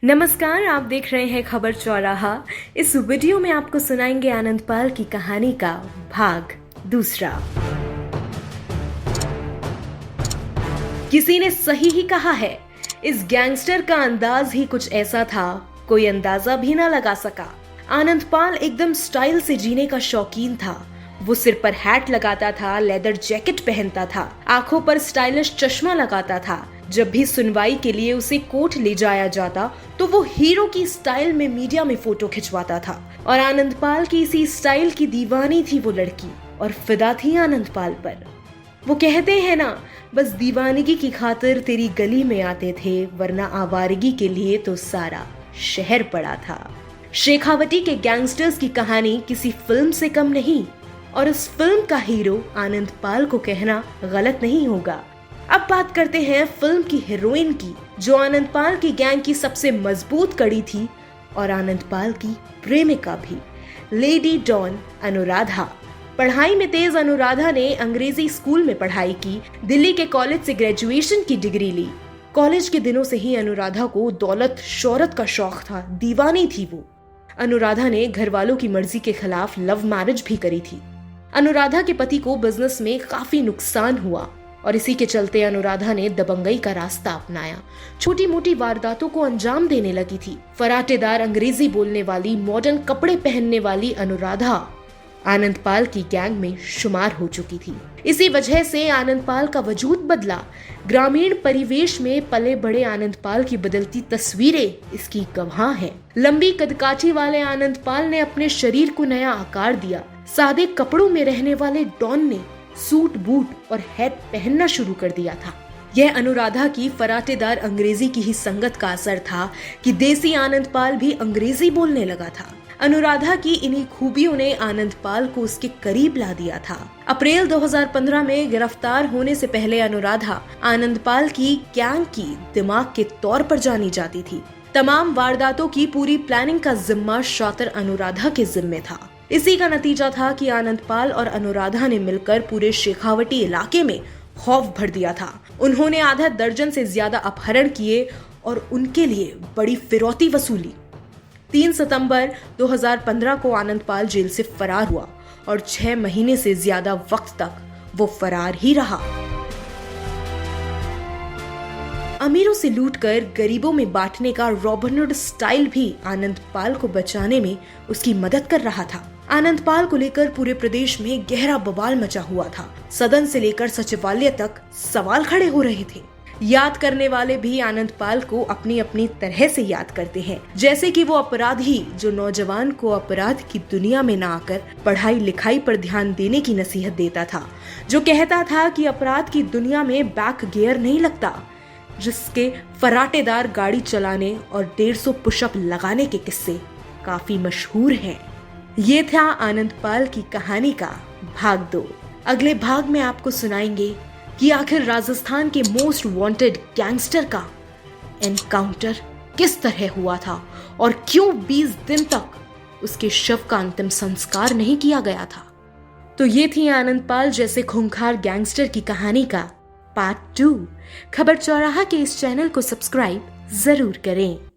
नमस्कार, आप देख रहे हैं खबर चौराहा। इस वीडियो में आपको सुनाएंगे आनंदपाल की कहानी का भाग दूसरा। किसी ने सही ही कहा है, इस गैंगस्टर का अंदाज ही कुछ ऐसा था, कोई अंदाजा भी ना लगा सका। आनंदपाल एकदम स्टाइल से जीने का शौकीन था। वो सिर पर हैट लगाता था, लेदर जैकेट पहनता था, आंखों पर स्टाइलिश चश्मा लगाता था। जब भी सुनवाई के लिए उसे कोर्ट ले जाया जाता तो वो हीरो की स्टाइल में मीडिया में फोटो खिंचवाता था। और आनंदपाल की इसी स्टाइल की दीवानी थी वो लड़की, और फिदा थी आनंदपाल पर। वो कहते हैं ना, बस दीवानगी की खातिर तेरी गली में आते थे, वरना आवारगी के लिए तो सारा शहर पड़ा था। शेखावटी के गैंगस्टर्स की कहानी किसी फिल्म से कम नहीं, और इस फिल्म का हीरो आनंदपाल को कहना गलत नहीं होगा। अब बात करते हैं फिल्म की हीरोइन की, जो आनंदपाल की गैंग की सबसे मजबूत कड़ी थी और आनंदपाल की प्रेमिका भी, लेडी डॉन अनुराधा। पढ़ाई में तेज अनुराधा ने अंग्रेजी स्कूल में पढ़ाई की, दिल्ली के कॉलेज से ग्रेजुएशन की डिग्री ली। कॉलेज के दिनों से ही अनुराधा को दौलत शोहरत का शौक था, दीवानी थी वो। अनुराधा ने घर वालों की मर्जी के खिलाफ लव मैरिज भी करी थी। अनुराधा के पति को बिजनेस में काफी नुकसान हुआ और इसी के चलते अनुराधा ने दबंगई का रास्ता अपनाया। छोटी मोटी वारदातों को अंजाम देने लगी थी। फराटेदार अंग्रेजी बोलने वाली, मॉडर्न कपड़े पहनने वाली अनुराधा आनंदपाल की गैंग में शुमार हो चुकी थी। इसी वजह से आनंदपाल का वजूद बदला। ग्रामीण परिवेश में पले बड़े आनंदपाल की बदलती तस्वीरें इसकी गवाह हैं। लंबी कदकाठी वाले आनंदपाल ने अपने शरीर को नया आकार दिया। सादे कपड़ों में रहने वाले डॉन ने सूट बूट और हैट पहनना शुरू कर दिया था। यह अनुराधा की फराटेदार अंग्रेजी की ही संगत का असर था कि देसी आनंदपाल भी अंग्रेजी बोलने लगा था। अनुराधा की इन्हीं खूबियों ने आनंदपाल को उसके करीब ला दिया था। अप्रैल 2015 में गिरफ्तार होने से पहले अनुराधा आनंदपाल की गैंग की दिमाग के तौर पर जानी जाती थी। तमाम वारदातों की पूरी प्लानिंग का जिम्मा शातिर अनुराधा के जिम्मे था। इसी का नतीजा था कि आनंदपाल और अनुराधा ने मिलकर पूरे शेखावटी इलाके में खौफ भर दिया था। उन्होंने आधा दर्जन से ज्यादा अपहरण किए और उनके लिए बड़ी फिरौती वसूली। 3 सितंबर 2015 को आनंदपाल जेल से फरार हुआ और 6 महीने से ज्यादा वक्त तक वो फरार ही रहा। अमीरों से लूटकर गरीबों में बांटने का रॉबिनहुड स्टाइल भी आनंदपाल को बचाने में उसकी मदद कर रहा था। आनंदपाल को लेकर पूरे प्रदेश में गहरा बवाल मचा हुआ था। सदन से लेकर सचिवालय तक सवाल खड़े हो रहे थे। याद करने वाले भी आनंदपाल को अपनी अपनी तरह से याद करते हैं, जैसे कि वो अपराधी जो नौजवान को अपराध की दुनिया में न आकर पढ़ाई लिखाई पर ध्यान देने की नसीहत देता था, जो कहता था कि अपराध की दुनिया में बैक गियर नहीं लगता, जिसके फराटेदार गाड़ी चलाने और 150 पुशअप लगाने के किस्से काफी मशहूर हैं। ये था आनंदपाल की कहानी का भाग 2। अगले भाग में आपको सुनाएंगे कि आखिर राजस्थान के मोस्ट वांटेड गैंगस्टर का एनकाउंटर किस तरह हुआ था और क्यों 20 दिन तक उसके शव का अंतिम संस्कार नहीं किया गया था। तो ये थी आनंदपाल जैसे खूंखार गैंगस्टर की कहानी का पार्ट 2। खबर चौराहा के इस चैनल को सब्सक्राइब जरूर करें।